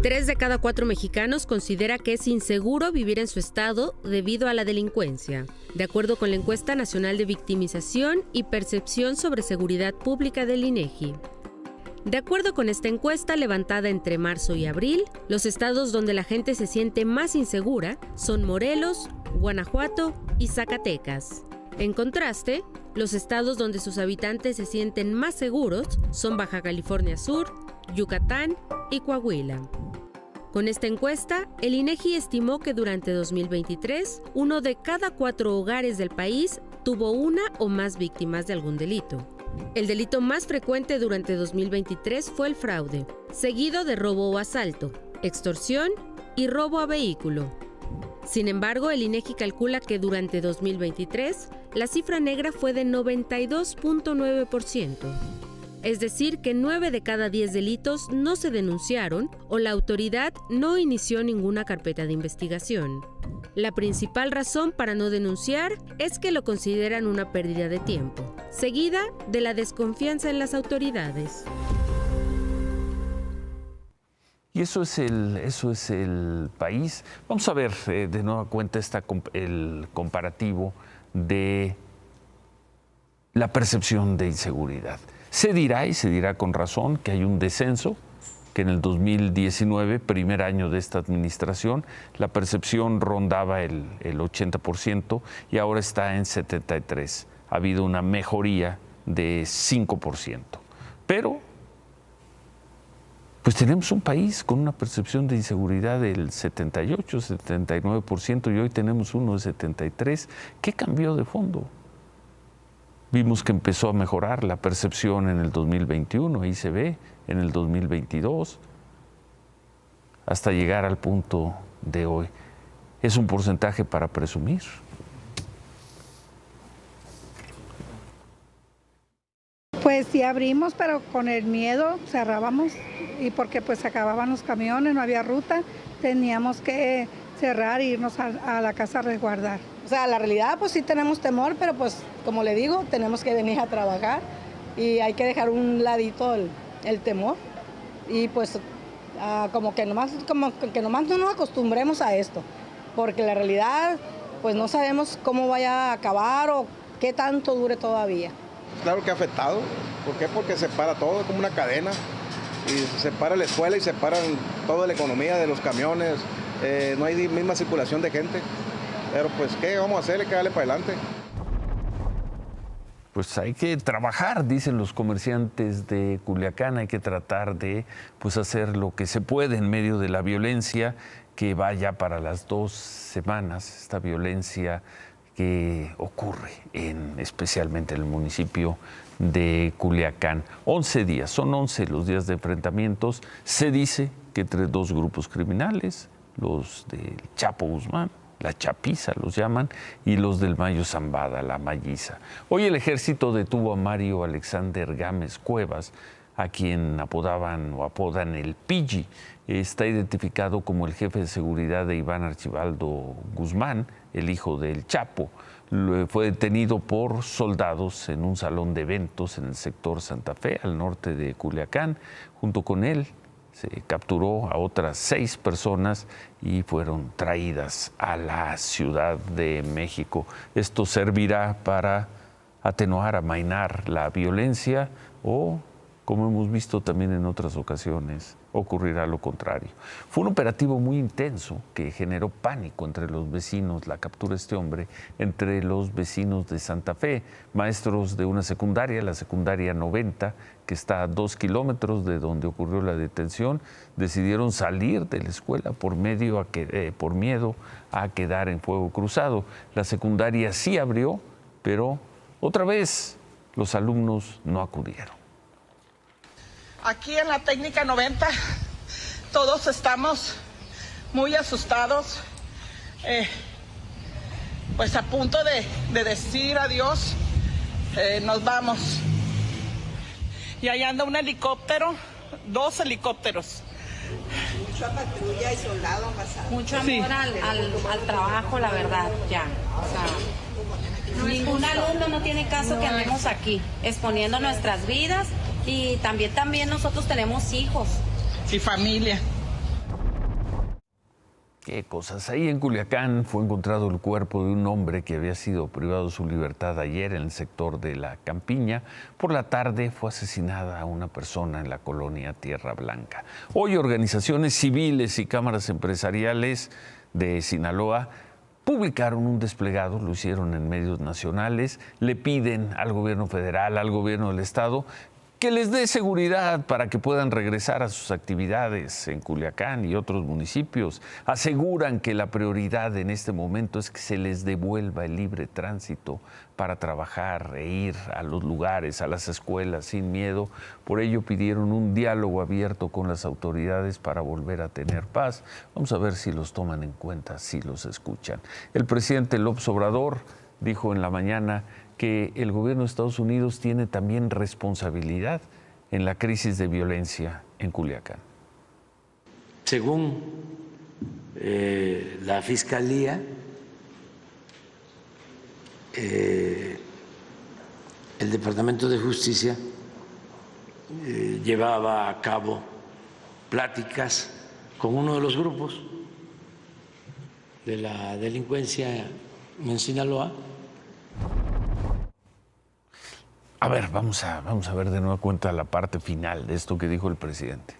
3 de cada 4 mexicanos considera que es inseguro vivir en su estado debido a la delincuencia, de acuerdo con la Encuesta Nacional de Victimización y Percepción sobre Seguridad Pública del INEGI. De acuerdo con esta encuesta levantada entre marzo y abril, los estados donde la gente se siente más insegura son Morelos, Guanajuato y Zacatecas. En contraste, los estados donde sus habitantes se sienten más seguros son Baja California Sur, Yucatán y Coahuila. Con esta encuesta, el INEGI estimó que durante 2023, 1 de cada 4 hogares del país tuvo una o más víctimas de algún delito. El delito más frecuente durante 2023 fue el fraude, seguido de robo o asalto, extorsión y robo a vehículo. Sin embargo, el INEGI calcula que durante 2023, la cifra negra fue de 92.9%. Es decir, que 9 de cada 10 delitos no se denunciaron o la autoridad no inició ninguna carpeta de investigación. La principal razón para no denunciar es que lo consideran una pérdida de tiempo, seguida de la desconfianza en las autoridades. Y eso es el país. Vamos a ver de nueva cuenta el comparativo de la percepción de inseguridad. Se dirá, y se dirá con razón, que hay un descenso, que en el 2019, primer año de esta administración, la percepción rondaba el 80% y ahora está en 73%. Ha habido una mejoría de 5%. Pero, pues tenemos un país con una percepción de inseguridad del 78, 79% y hoy tenemos uno de 73%. ¿Qué cambió de fondo? Vimos que empezó a mejorar la percepción en el 2021, ahí se ve, en el 2022, hasta llegar al punto de hoy. Es un porcentaje para presumir. Pues sí abrimos, pero con el miedo cerrábamos y porque pues se acababan los camiones, no había ruta, teníamos que cerrar e irnos a la casa a resguardar. O sea, la realidad pues sí tenemos temor, pero pues como le digo, tenemos que venir a trabajar y hay que dejar un ladito el temor y pues como que nomás no nos acostumbremos a esto, porque la realidad pues no sabemos cómo vaya a acabar o qué tanto dure todavía. Claro que ha afectado. ¿Por qué? Porque se para todo, es como una cadena y se para la escuela y se para toda la economía de los camiones, no hay misma circulación de gente. Pero pues, ¿qué vamos a hacer? Hay que darle para adelante. Pues hay que trabajar, dicen los comerciantes de Culiacán, hay que tratar de pues hacer lo que se puede en medio de la violencia que vaya para las 2 semanas, esta violencia que ocurre especialmente en el municipio de Culiacán. 11 días, son 11 los días de enfrentamientos. Se dice que entre 2 grupos criminales, los del Chapo Guzmán, la Chapiza los llaman, y los del Mayo Zambada, la Malliza. Hoy el ejército detuvo a Mario Alexander Gámez Cuevas, a quien apodan el Pidgey. Está identificado como el jefe de seguridad de Iván Archibaldo Guzmán, el hijo del Chapo. Fue detenido por soldados en un salón de eventos en el sector Santa Fe, al norte de Culiacán. Junto con él se capturó a otras 6 personas y fueron traídas a la Ciudad de México. Esto servirá para atenuar, amainar la violencia o, como hemos visto también en otras ocasiones, ocurrirá lo contrario. Fue un operativo muy intenso que generó pánico entre los vecinos, la captura de este hombre, entre los vecinos de Santa Fe, maestros de una secundaria, la secundaria 90, que está a 2 kilómetros de donde ocurrió la detención, decidieron salir de la escuela por miedo a quedar en fuego cruzado. La secundaria sí abrió, pero otra vez los alumnos no acudieron. Aquí en la técnica 90 todos estamos muy asustados, pues a punto de decir adiós, nos vamos. Y ahí anda un helicóptero, 2 helicópteros. Mucha patrulla y soldados pasados. Mucho amor sí. al trabajo, la verdad, ya. O sea, ningún alumno no tiene caso que andemos aquí, exponiendo nuestras vidas. Y también nosotros tenemos hijos. Y familia. Qué cosas. Ahí en Culiacán fue encontrado el cuerpo de un hombre que había sido privado de su libertad ayer en el sector de La Campiña. Por la tarde fue asesinada una persona en la colonia Tierra Blanca. Hoy organizaciones civiles y cámaras empresariales de Sinaloa publicaron un desplegado, lo hicieron en medios nacionales, le piden al gobierno federal, al gobierno del estado, que les dé seguridad para que puedan regresar a sus actividades en Culiacán y otros municipios. Aseguran que la prioridad en este momento es que se les devuelva el libre tránsito para trabajar e ir a los lugares, a las escuelas sin miedo. Por ello pidieron un diálogo abierto con las autoridades para volver a tener paz. Vamos a ver si los toman en cuenta, si los escuchan. El presidente López Obrador dijo en la mañana que el gobierno de Estados Unidos tiene también responsabilidad en la crisis de violencia en Culiacán. Según la Fiscalía, el Departamento de Justicia llevaba a cabo pláticas con uno de los grupos de la delincuencia en Sinaloa. A ver, vamos a ver de nuevo cuenta la parte final de esto que dijo el presidente.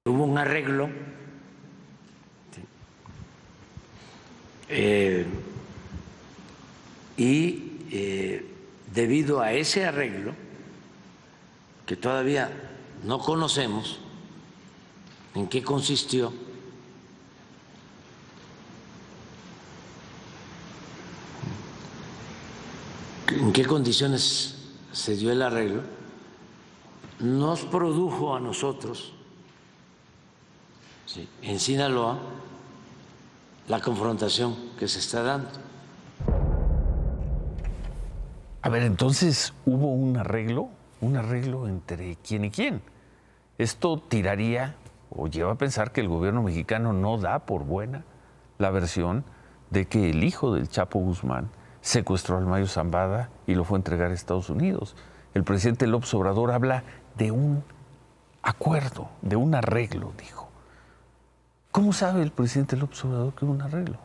Hubo un arreglo y debido a ese arreglo, que todavía no conocemos en qué consistió, en qué condiciones se dio el arreglo, nos produjo a nosotros, sí, en Sinaloa, la confrontación que se está dando. A ver, entonces, ¿hubo un arreglo entre quién y quién? Esto tiraría o lleva a pensar que el gobierno mexicano no da por buena la versión de que el hijo del Chapo Guzmán secuestró al Mayo Zambada y lo fue a entregar a Estados Unidos. El presidente López Obrador habla de un acuerdo, de un arreglo, dijo. ¿Cómo sabe el presidente López Obrador que hubo un arreglo?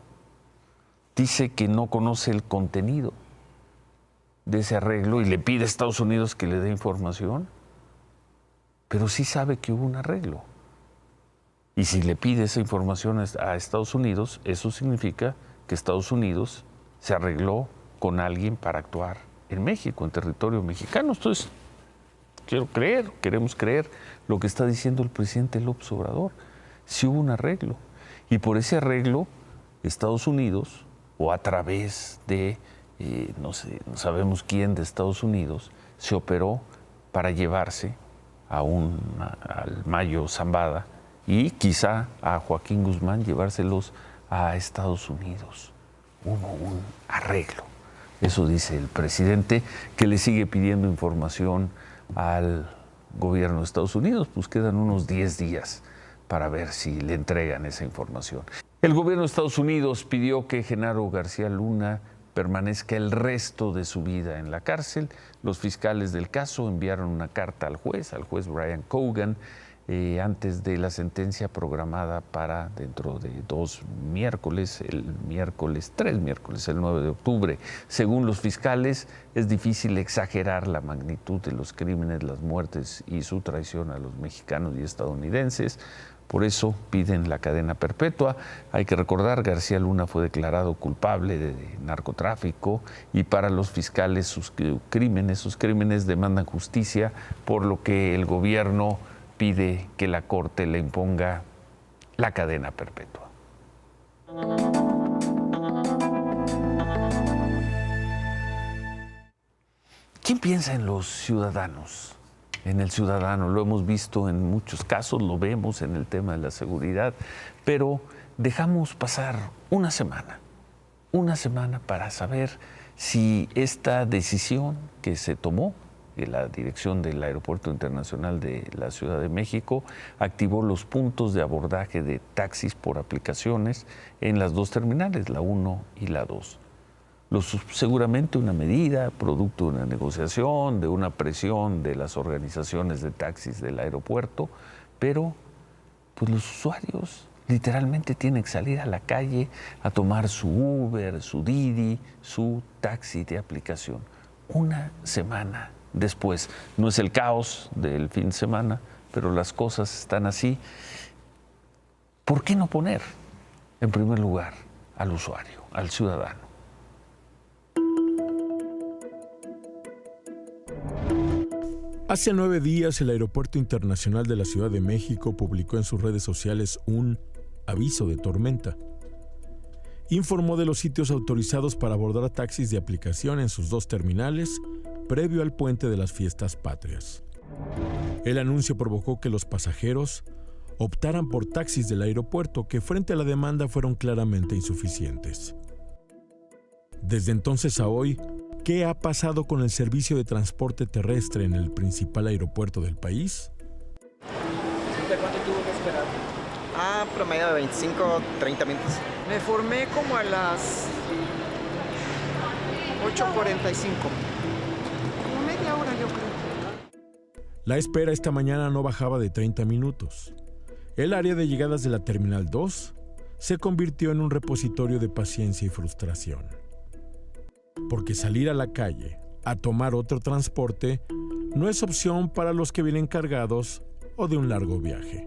Dice que no conoce el contenido de ese arreglo y le pide a Estados Unidos que le dé información, pero sí sabe que hubo un arreglo. Y si le pide esa información a Estados Unidos, eso significa que Estados Unidos se arregló con alguien para actuar en México, en territorio mexicano. Entonces, queremos creer lo que está diciendo el presidente López Obrador. Sí hubo un arreglo. Y por ese arreglo, Estados Unidos, o a través de, no sabemos quién de Estados Unidos, se operó para llevarse al Mayo Zambada y quizá a Joaquín Guzmán, llevárselos a Estados Unidos. Hubo un arreglo. Eso dice el presidente, que le sigue pidiendo información al gobierno de Estados Unidos. Pues quedan unos 10 días para ver si le entregan esa información. El gobierno de Estados Unidos pidió que Genaro García Luna permanezca el resto de su vida en la cárcel. Los fiscales del caso enviaron una carta al juez Brian Cogan, antes de la sentencia programada para dentro de 2 miércoles, el 9 de octubre. Según los fiscales, es difícil exagerar la magnitud de los crímenes, las muertes y su traición a los mexicanos y estadounidenses. Por eso piden la cadena perpetua. Hay que recordar, García Luna fue declarado culpable de narcotráfico y para los fiscales sus crímenes demandan justicia, por lo que el gobierno pide que la Corte le imponga la cadena perpetua. ¿Quién piensa en los ciudadanos? En el ciudadano, lo hemos visto en muchos casos, lo vemos en el tema de la seguridad, pero dejamos pasar una semana para saber si esta decisión que se tomó la dirección del Aeropuerto Internacional de la Ciudad de México activó los puntos de abordaje de taxis por aplicaciones en las 2 terminales, la 1 y la 2. Seguramente una medida, producto de una negociación, de una presión de las organizaciones de taxis del aeropuerto, pero pues los usuarios, literalmente tiene que salir a la calle a tomar su Uber, su Didi, su taxi de aplicación. Una semana después. No es el caos del fin de semana, pero las cosas están así. ¿Por qué no poner en primer lugar al usuario, al ciudadano? Hace 9 días, el Aeropuerto Internacional de la Ciudad de México publicó en sus redes sociales un aviso de tormenta. Informó de los sitios autorizados para abordar taxis de aplicación en sus 2 terminales previo al puente de las fiestas patrias. El anuncio provocó que los pasajeros optaran por taxis del aeropuerto que frente a la demanda fueron claramente insuficientes. Desde entonces a hoy, ¿qué ha pasado con el servicio de transporte terrestre en el principal aeropuerto del país? ¿De cuánto tuvo que esperar? Promedio de 25, 30 minutos. Me formé como a las 8:45. Como media hora, yo creo. La espera esta mañana no bajaba de 30 minutos. El área de llegadas de la Terminal 2 se convirtió en un repositorio de paciencia y frustración. Porque salir a la calle a tomar otro transporte no es opción para los que vienen cargados o de un largo viaje.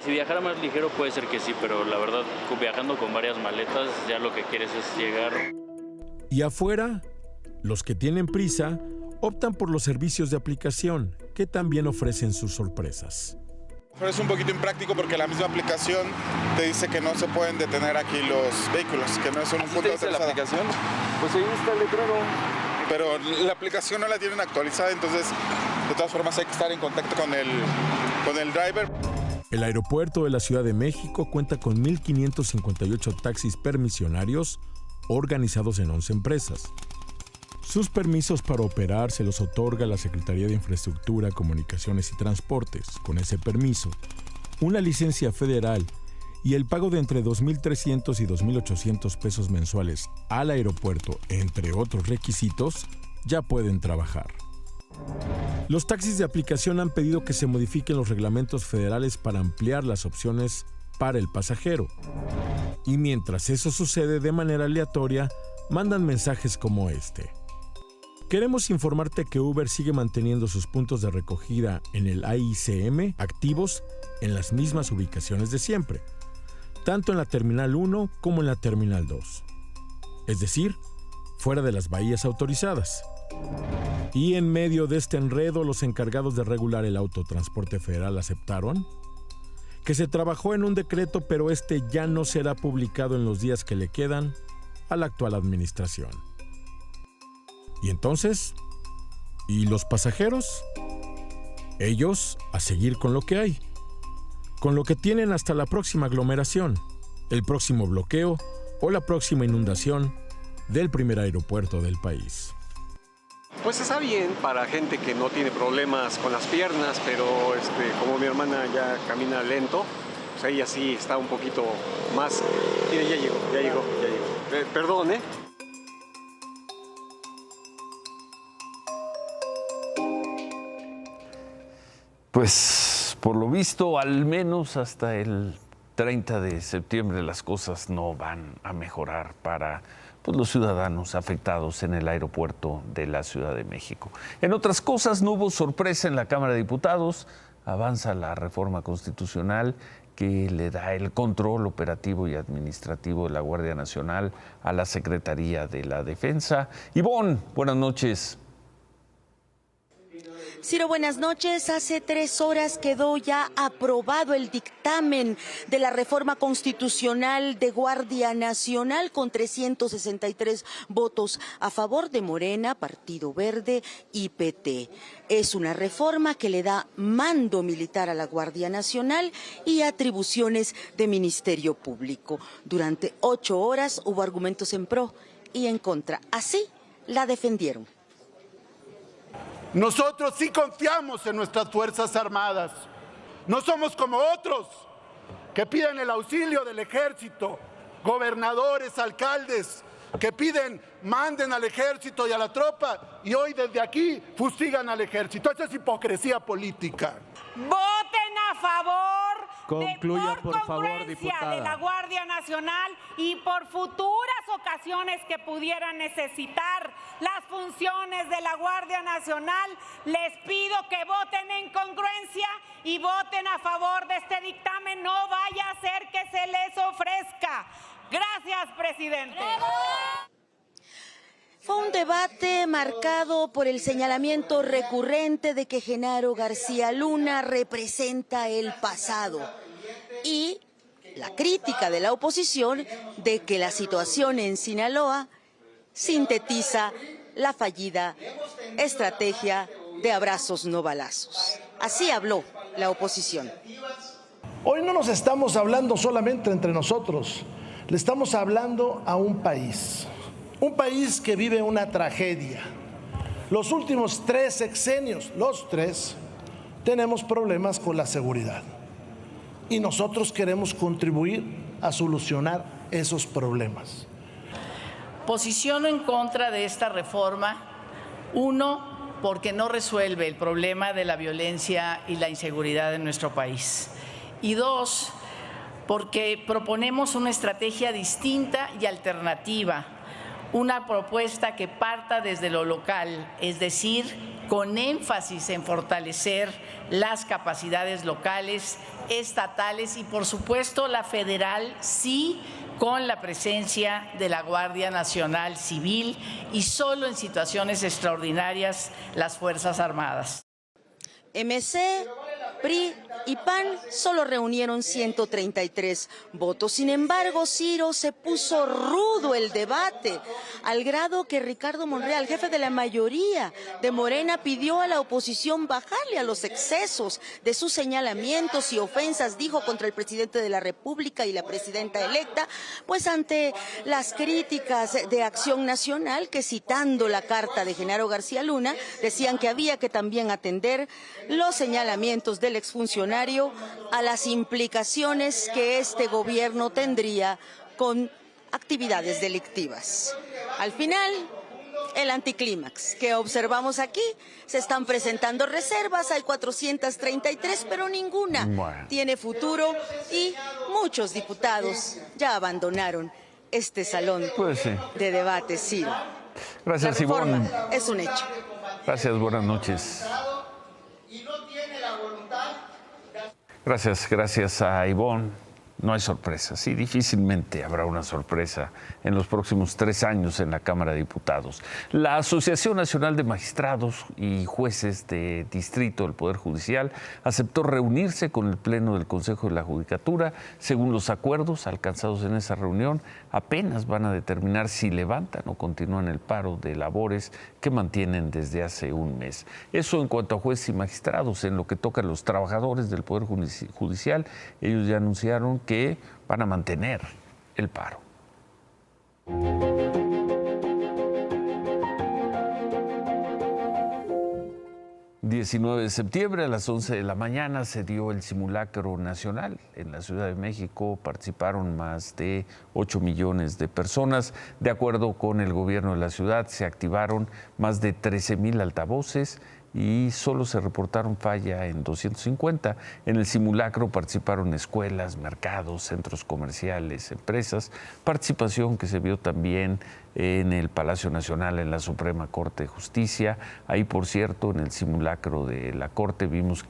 Si viajara más ligero puede ser que sí, pero la verdad, viajando con varias maletas, ya lo que quieres es llegar. Y afuera, los que tienen prisa optan por los servicios de aplicación, que también ofrecen sus sorpresas. Pero es un poquito impráctico porque la misma aplicación te dice que no se pueden detener aquí los vehículos, que no es un punto de autorizada. ¿La aplicación? Pues ahí está el letrero. Pero la aplicación no la tienen actualizada, entonces de todas formas hay que estar en contacto con el driver. El aeropuerto de la Ciudad de México cuenta con 1,558 taxis permisionarios organizados en 11 empresas. Sus permisos para operar se los otorga la Secretaría de Infraestructura, Comunicaciones y Transportes. Con ese permiso, una licencia federal y el pago de entre 2,300 y 2,800 pesos mensuales al aeropuerto, entre otros requisitos, ya pueden trabajar. Los taxis de aplicación han pedido que se modifiquen los reglamentos federales para ampliar las opciones para el pasajero. Y mientras eso sucede de manera aleatoria, mandan mensajes como este. Queremos informarte que Uber sigue manteniendo sus puntos de recogida en el AICM activos en las mismas ubicaciones de siempre, tanto en la Terminal 1 como en la Terminal 2. Es decir, fuera de las bahías autorizadas. Y en medio de este enredo, los encargados de regular el autotransporte federal aceptaron que se trabajó en un decreto, pero este ya no será publicado en los días que le quedan a la actual administración. ¿Y entonces? ¿Y los pasajeros? Ellos a seguir con lo que hay, con lo que tienen hasta la próxima aglomeración, el próximo bloqueo o la próxima inundación del primer aeropuerto del país. Pues está bien para gente que no tiene problemas con las piernas, pero como mi hermana ya camina lento, pues ella sí está un poquito más. Mira, ya llegó. Perdón, ¿eh? Pues por lo visto, al menos hasta el 30 de septiembre las cosas no van a mejorar para los ciudadanos afectados en el aeropuerto de la Ciudad de México. En otras cosas, no hubo sorpresa en la Cámara de Diputados. Avanza la reforma constitucional que le da el control operativo y administrativo de la Guardia Nacional a la Secretaría de la Defensa. Ivonne, buenas noches. Ciro, buenas noches. Hace 3 horas quedó ya aprobado el dictamen de la reforma constitucional de Guardia Nacional con 363 votos a favor de Morena, Partido Verde y PT. Es una reforma que le da mando militar a la Guardia Nacional y atribuciones de Ministerio Público. Durante 8 horas hubo argumentos en pro y en contra. Así la defendieron. Nosotros sí confiamos en nuestras Fuerzas Armadas. No somos como otros que piden el auxilio del ejército, gobernadores, alcaldes, que manden al ejército y a la tropa y hoy desde aquí fustigan al ejército. Eso es hipocresía política. Voten a favor Concluya, por favor, diputada. De la Guardia Nacional y por futuras ocasiones que pudieran necesitar las funciones de la Guardia Nacional, les pido que voten en congruencia y voten a favor de este dictamen. No vaya a ser que se les ofrezca. Gracias, presidente. Fue un debate marcado por el señalamiento recurrente de que Genaro García Luna representa el pasado y la crítica de la oposición de que la situación en Sinaloa sintetiza la fallida estrategia de abrazos no balazos. Así habló la oposición. Hoy no nos estamos hablando solamente entre nosotros, le estamos hablando a un país que vive una tragedia. Los últimos 3 sexenios, los 3, tenemos problemas con la seguridad. Y nosotros queremos contribuir a solucionar esos problemas. Posiciono en contra de esta reforma, 1, porque no resuelve el problema de la violencia y la inseguridad en nuestro país. Y 2, porque proponemos una estrategia distinta y alternativa, una propuesta que parta desde lo local, es decir, con énfasis en fortalecer las capacidades locales, estatales y, por supuesto, la federal, sí, con la presencia de la Guardia Nacional Civil y solo en situaciones extraordinarias las Fuerzas Armadas. MC, PRI y PAN solo reunieron 133 votos. Sin embargo, Ciro, se puso rudo el debate, al grado que Ricardo Monreal, jefe de la mayoría de Morena, pidió a la oposición bajarle a los excesos de sus señalamientos y ofensas, dijo, contra el presidente de la República y la presidenta electa, pues ante las críticas de Acción Nacional, que citando la carta de Genaro García Luna, decían que había que también atender los señalamientos del exfuncionario a las implicaciones que este gobierno tendría con actividades delictivas. Al final, el anticlímax que observamos aquí, se están presentando reservas, hay 433, pero ninguna tiene futuro y muchos diputados ya abandonaron este salón de debate, Ciro. Gracias, la reforma Ivonne. Es un hecho. Gracias, buenas noches. Gracias a Ivonne. No hay sorpresa, sí, difícilmente habrá una sorpresa en los próximos 3 años en la Cámara de Diputados. La Asociación Nacional de Magistrados y Jueces de Distrito del Poder Judicial aceptó reunirse con el Pleno del Consejo de la Judicatura. Según los acuerdos alcanzados en esa reunión, apenas van a determinar si levantan o continúan el paro de labores que mantienen desde hace un mes. Eso en cuanto a jueces y magistrados. En lo que toca a los trabajadores del Poder Judicial, ellos ya anunciaron que van a mantener el paro. 19 de septiembre a las 11 de la mañana se dio el simulacro nacional. En la Ciudad de México participaron más de 8 millones de personas. De acuerdo con el gobierno de la ciudad, se activaron más de 13,000 altavoces y solo se reportaron falla en 250. En el simulacro participaron escuelas, mercados, centros comerciales, empresas, participación que se vio también en el Palacio Nacional, en la Suprema Corte de Justicia. Ahí, por cierto, en el simulacro de la Corte vimos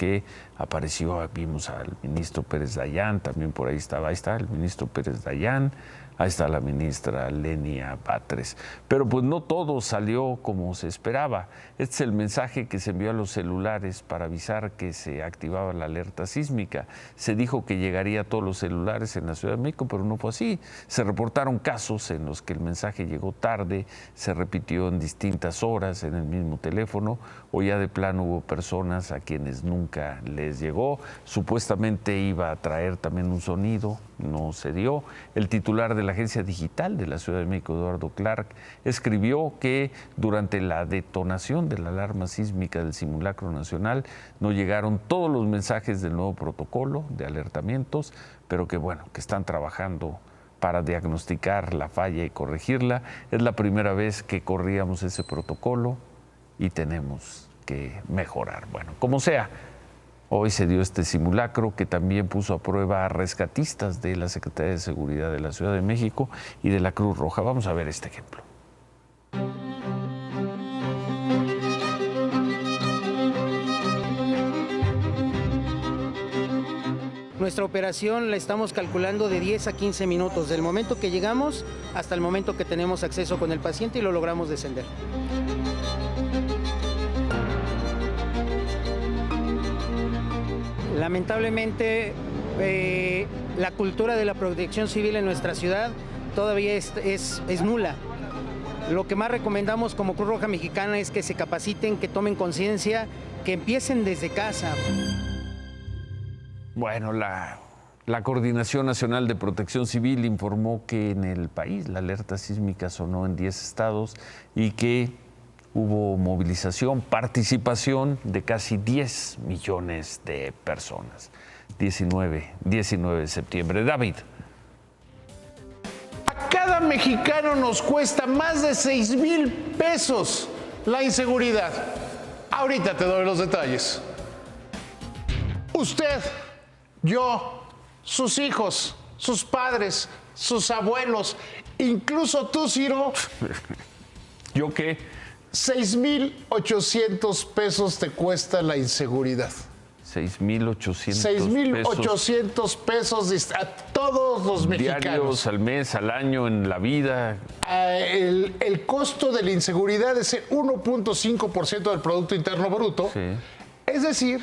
al ministro Pérez Dayán, también por ahí está el ministro Pérez Dayán, ahí está la ministra Lenia Batres. Pero pues no todo salió como se esperaba. Este es el mensaje que se envió a los celulares para avisar que se activaba la alerta sísmica. Se dijo que llegaría a todos los celulares en la Ciudad de México, pero no fue así. Se reportaron casos en los que el mensaje llegó tarde, se repitió en distintas horas en el mismo teléfono, o ya de plano hubo personas a quienes nunca les llegó. Supuestamente iba a traer también un sonido, no se dio. El titular de la Agencia Digital de la Ciudad de México, Eduardo Clark, escribió que durante la detonación de la alarma sísmica del simulacro nacional no llegaron todos los mensajes del nuevo protocolo de alertamientos, pero que están trabajando para diagnosticar la falla y corregirla. Es la primera vez que corríamos ese protocolo y tenemos que mejorar. Bueno, como sea, Hoy se dio este simulacro que también puso a prueba a rescatistas de la Secretaría de Seguridad de la Ciudad de México y de la Cruz Roja. Vamos a ver este ejemplo. Nuestra operación la estamos calculando de 10 a 15 minutos, del momento que llegamos hasta el momento que tenemos acceso con el paciente y lo logramos descender. Lamentablemente, la cultura de la protección civil en nuestra ciudad todavía es nula. Lo que más recomendamos como Cruz Roja Mexicana es que se capaciten, que tomen conciencia, que empiecen desde casa. Bueno, la Coordinación Nacional de Protección Civil informó que en el país la alerta sísmica sonó en 10 estados y que hubo movilización, participación de casi 10 millones de personas. 19 de septiembre. David. A cada mexicano nos cuesta más de 6,000 pesos la inseguridad. Ahorita te doy los detalles. Usted, yo, sus hijos, sus padres, sus abuelos, incluso tú, Ciro. ¿Yo qué? 6,800 pesos te cuesta la inseguridad. 6,800 pesos a todos los mexicanos. Diarios, al mes, al año, en la vida. El costo de la inseguridad es el 1.5% del Producto Interno Bruto. Sí. Es decir,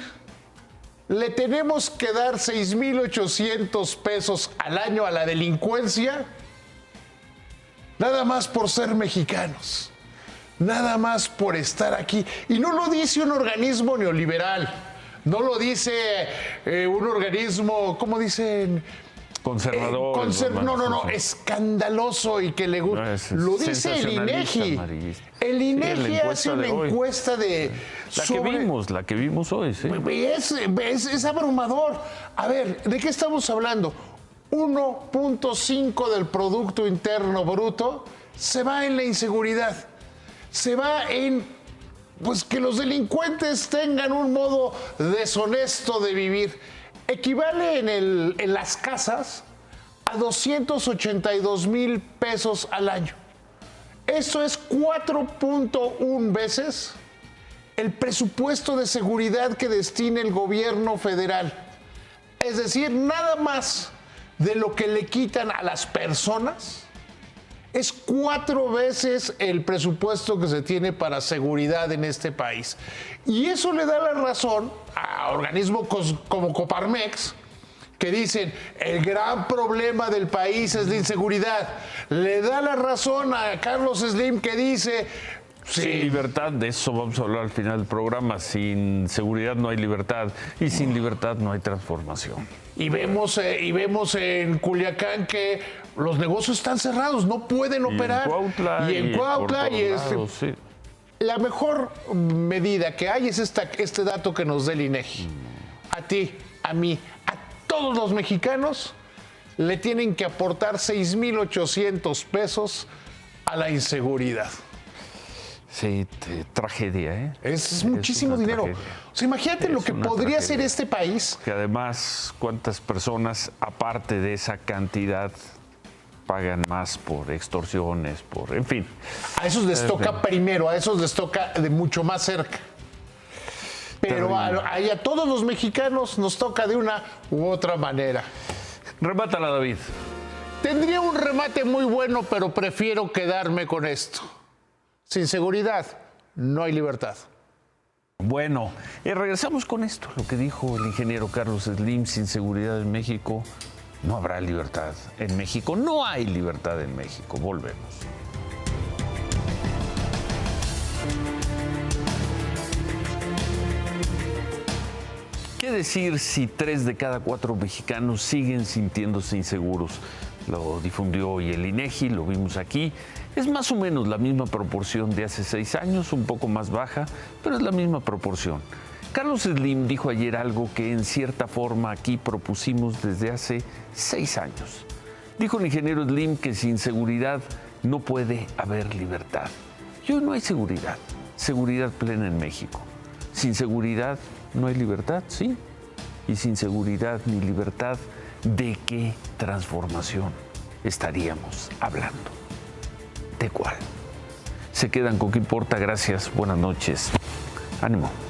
le tenemos que dar 6,800 pesos al año a la delincuencia, nada más por ser mexicanos, nada más por estar aquí. Y no lo dice un organismo neoliberal, no lo dice un organismo, ¿cómo dicen? Conservador. No, escandaloso y que le gusta. No, lo dice el INEGI. El INEGI hace una encuesta de... La que vimos hoy, sí. Es abrumador. A ver, ¿de qué estamos hablando? 1.5 del Producto Interno Bruto se va en la inseguridad. Se va en, pues, que los delincuentes tengan un modo deshonesto de vivir. Equivale en las casas a 282,000 pesos al año. Eso es 4.1 veces el presupuesto de seguridad que destina el gobierno federal. Es decir, nada más de lo que le quitan a las personas es 4 veces el presupuesto que se tiene para seguridad en este país. Y eso le da la razón a organismos como Coparmex, que dicen el gran problema del país es la inseguridad. Le da la razón a Carlos Slim, que dice... Sin libertad, de eso vamos a hablar al final del programa. Sin seguridad no hay libertad y sin libertad no hay transformación. Y vemos en Culiacán que los negocios están cerrados, no pueden operar. Y en Cuautla. Sí. La mejor medida que hay es este dato que nos da el INEGI. A ti, a mí, a todos los mexicanos le tienen que aportar 6,800 pesos a la inseguridad. Sí, tragedia, ¿eh? Es muchísimo dinero. Tragedia. O sea, imagínate lo que podría ser este país. Que además, ¿cuántas personas, aparte de esa cantidad, pagan más por extorsiones, en fin? A esos les toca primero, a esos les toca de mucho más cerca. Pero a todos los mexicanos nos toca de una u otra manera. Remátala, David. Tendría un remate muy bueno, pero prefiero quedarme con esto. Sin seguridad no hay libertad. Bueno, regresamos con esto, lo que dijo el ingeniero Carlos Slim: sin seguridad en México no habrá libertad en México. No hay libertad en México. Volvemos. ¿Qué decir si 3 de cada 4 mexicanos siguen sintiéndose inseguros? Lo difundió hoy el INEGI, lo vimos aquí. Es más o menos la misma proporción de hace 6 años, un poco más baja, pero es la misma proporción. Carlos Slim dijo ayer algo que en cierta forma aquí propusimos desde hace 6 años. Dijo el ingeniero Slim que sin seguridad no puede haber libertad. Y hoy no hay seguridad plena en México. Sin seguridad no hay libertad, sí, y sin seguridad ni libertad, ¿de qué transformación estaríamos hablando? ¿De cuál? Se quedan con ¿Qué importa? Gracias, buenas noches. Ánimo.